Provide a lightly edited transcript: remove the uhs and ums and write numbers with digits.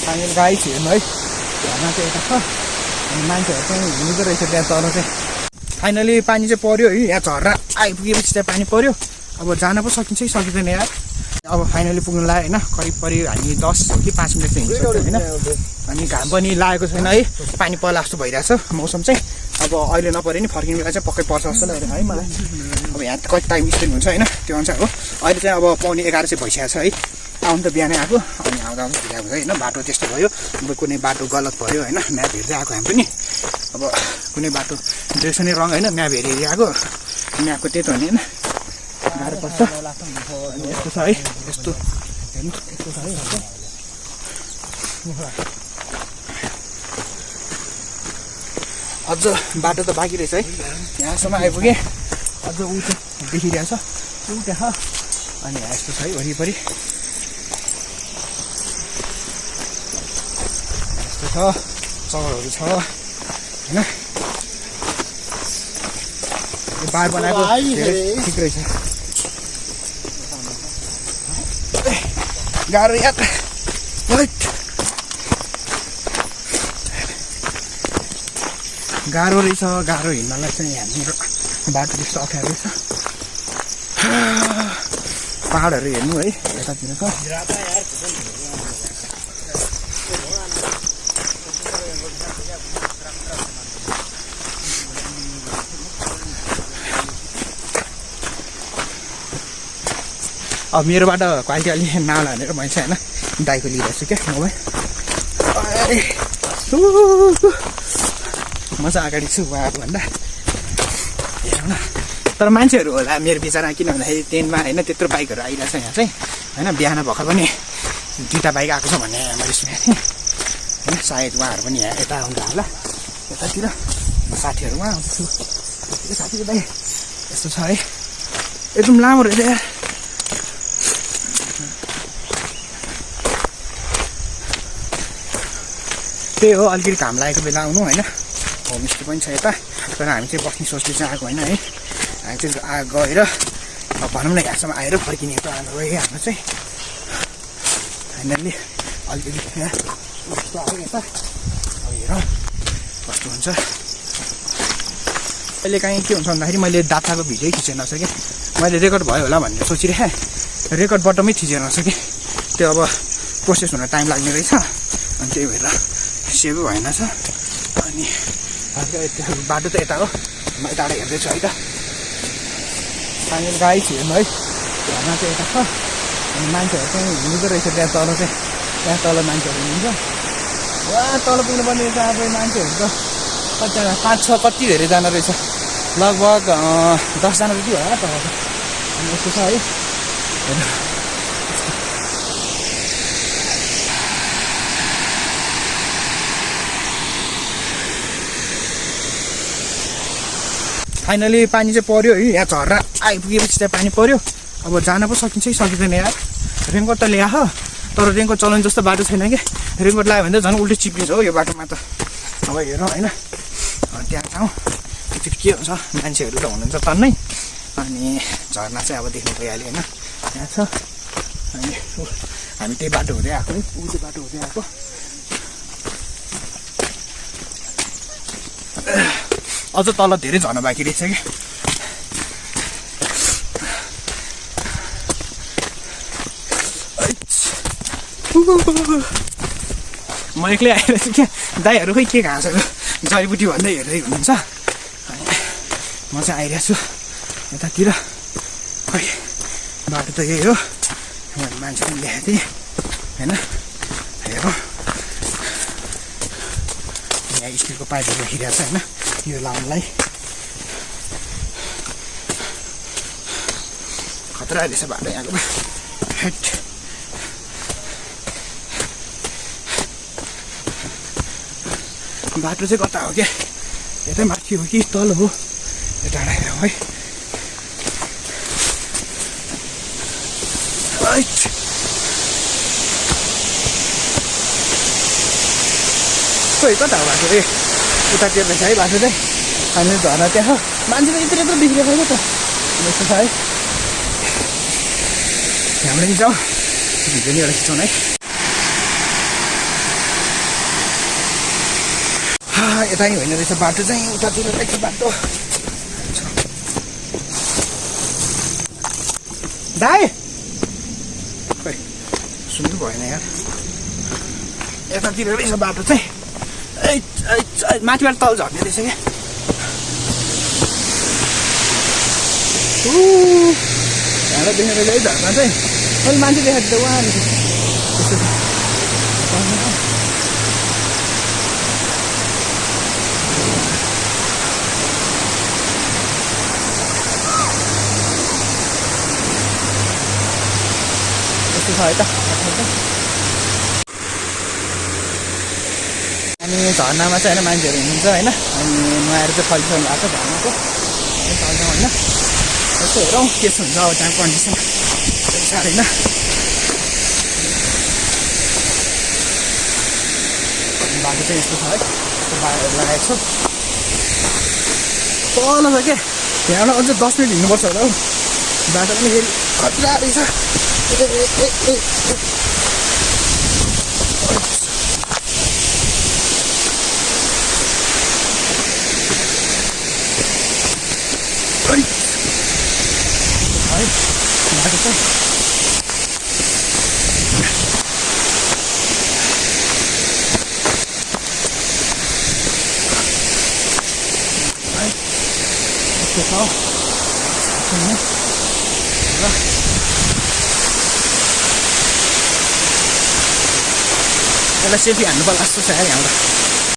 final guys हेर्नु है झर्ना चाहिँ यता छ अनि मान्छेहरू चाहिँ हिँड्दै रहेछ त्यहाँ तल चाहिँ फाइनली पानी चाहिँ पर्यो है यहाँ झर्रा आइपुगेपछि चाहिँ पानी पर्यो अब जान पो सकिन्छ कि सकिँदैन यार अब फाइनली पुग्नु लाग्यो होइन करिब हामी 10 कि 5 मिनट चाहिँ हिँड्छौँ होइन अनि घाम पनि लागेको छैन है पानी पर्ला जस्तो भइरहेछ मौसम चाहिँ अब अहिले नपऱ्यो नि फर्किने बेला चाहिँ पक्कै पर्छ जस्तो लागेको है मलाई अब यहाँ कति टाइम स्पेन्ड हुन्छ होइन त्यो अनुसार हो अहिले चाहिँ अब 11:15 चाहिँ भइसकेको छ है आउनु त बिहानै आएको अनि आउँदा ढिला भयो होइन बाटो त्यस्तो भयो अब कुनै बाटो गलत भयो होइन म्याप हेर्दै आएको हामी पनि अब कुनै बाटो ड्रेस नै रङ होइन म्याप हेरि आएको म्यापको त्यही त हो नि होइन गाह्रो पर्छ अनि यस्तो छ है यस्तो हेर्नु यस्तो छ है अझ बाटो त बाँकी रहेछ है यहाँसम्म आइपुगेँ अझ ऊ चाहिँ देखिरहेछ ऊ त्यहाँ अनि यस्तो छ है वरिपरि यस्तो छ चौरहरू छ होइन बार बनाएको ठिक रहेछ गाह्रो यार गाह्रो रहेछ गाह्रो हिँड्नलाई चाहिँ हाम्रो बाटो त्यस्तो अप्ठ्यारो रहेछ पहाडहरू हेर्नु है यतातिरको अब मेरोबाट क्वालिटी अलि नआला भनेर मैले चाहिँ होइन दाइको लिइरहेको छु क्या मोबाइल म चाहिँ अगाडि छु उहाँको भन्दा हेरौँ न तर मान्छेहरू होला मेरो विचारमा किन भन्दाखेरि ट्रेनमा होइन त्यत्रो बाइकहरू आइरहेछ यहाँ चाहिँ होइन बिहान भर्खर पनि 2टा बाइक आएको छ भन्ने मैले सुनेको थिएँ होइन सायद उहाँहरू पनि यहाँ यता आउँदा होला यतातिर साथीहरू उहाँ आउँछु साथीको दाइ यस्तो छ है एकदम लामो रहेछ यार त्यही हो अलिकति घाम लागेको बेला आउनु होइन होमस्टे पनि छ यता तर हामी चाहिँ बस्ने सोचले चाहिँ आएको होइन है हामी चाहिँ गएर अब भनौँ न यहाँसम्म आएर फर्किने प्लान हो है हाम्रो चाहिँ फाइनल्ली अलिकति यहाँ कस्तो आयो यता अब हेरौँ कस्तो हुन्छ अहिले काहीँ के हुन्छ भन्दाखेरि मैले डाटाको भिडियो खिचेर नसकेँ मैले रेकर्ड भयो होला भनेर सोचिरहेँ रेकर्ड बटमै थिचेर नसकेँ त्यो अब प्रोसेस हुन टाइम लाग्ने रहेछ अनि त्यही भएर सेभै भएन छ अनि बाटो त यता हो म यताबाट हेर्दैछु है त फाइनल गाइस हेर्नु है झर्ना चाहिँ यता छ अनि मान्छेहरू चाहिँ हिँड्दै रहेछ त्यहाँ तल मान्छेहरू हिँड्छ वा तल पुग्नुपर्ने रहेछ अब मान्छेहरू त कतिजना 5-6 कति धेरैजना रहेछ लगभग 10 जना जति होला तल अनि यस्तो छ है फाइनली पानी चाहिँ पर्यो है यहाँ झर्रा आइपुगेपछि चाहिँ पानी पर्यो अब जान पो सकिन्छ कि सकिँदैन यार रेनकोट त ल्यायो तर रेनकोट चलाउने जस्तो बाटो छैन कि रेनकोट लगायो भने त झन् उल्टै चिप्लिन्छ हो यो बाटोमा त अब हेरौँ होइन त्यहाँ जाउँ एकचोटि के हुन्छ मान्छेहरू त हुनुहुन्छ तन्नै अनि झर्ना चाहिँ अब देख्नु भइहाल्यो होइन त्यहाँ छ अनि हामी त्यही बाटो हुँदै आएको है ऊ त्यो बाटो हुँदै आएको अझ तल धेरै झर्न बाँकी रहेछ कि म एक्लै आइरहेको छु क्या दाइहरू खै के घाँसहरू जडीबुटी भन्दै हेर्दै हुनुहुन्छ अनि म चाहिँ आइरहेको छु यतातिर खै बाटो त यही हो मान्छे पनि देखाएको थिएँ होइन हेरौँ यहाँ स्टिलको पाइपहरू राखिरहेको छ होइन यो लाउनलाई खतरा रहेछ बाटो यहाँको हेट बाटो चाहिँ कता हो क्या यतै माथि हो कि तल हो यता आएर है खोइ कता हो बाटो ए उतातिर रहेछ है बाटो चाहिँ हामीले झर्ना त्यहाँ मान्छे त यत्रो यत्रो देखिरहेको छैन त यस्तो छ है हामीले पनि जाउँ भिडियो नि एउटा खिचाउँ है यता नि होइन रहेछ बाटो चाहिँ उतातिर रहेछ बाटो दाइ खै सुन्नु भएन यार यतातिर रहेछ बाटो चाहिँ माथिबाट तल झर्ने रहेछ क्या यहाँ देखेर चाहिँ झर्ना चाहिँ मैले मान्छे देखाएको थिएँ उहाँ यस्तो छ है त अनि झर्नामा चाहिँ होइन मान्छेहरू हिँड्छ होइन अनि नुहाएर चाहिँ फलिसक्नु भएको छ झर्नाको चल्छौँ होइन यसो हेरौँ के हुन्छ अब त्यहाँ कन्डिसन साह्रै होइन बाटो चाहिँ यस्तो छ है बाटोहरू लगाएको छु तल छ क्या त्यहाँबाट अझै 10 मिनट हिँड्नुपर्छ होला हौ बाटो पनि फेरि खतरा रहेछ बाटो चाहिँ यसलाई सेल्फी हान्नु पर्ला जस्तो छ यार यहाँबाट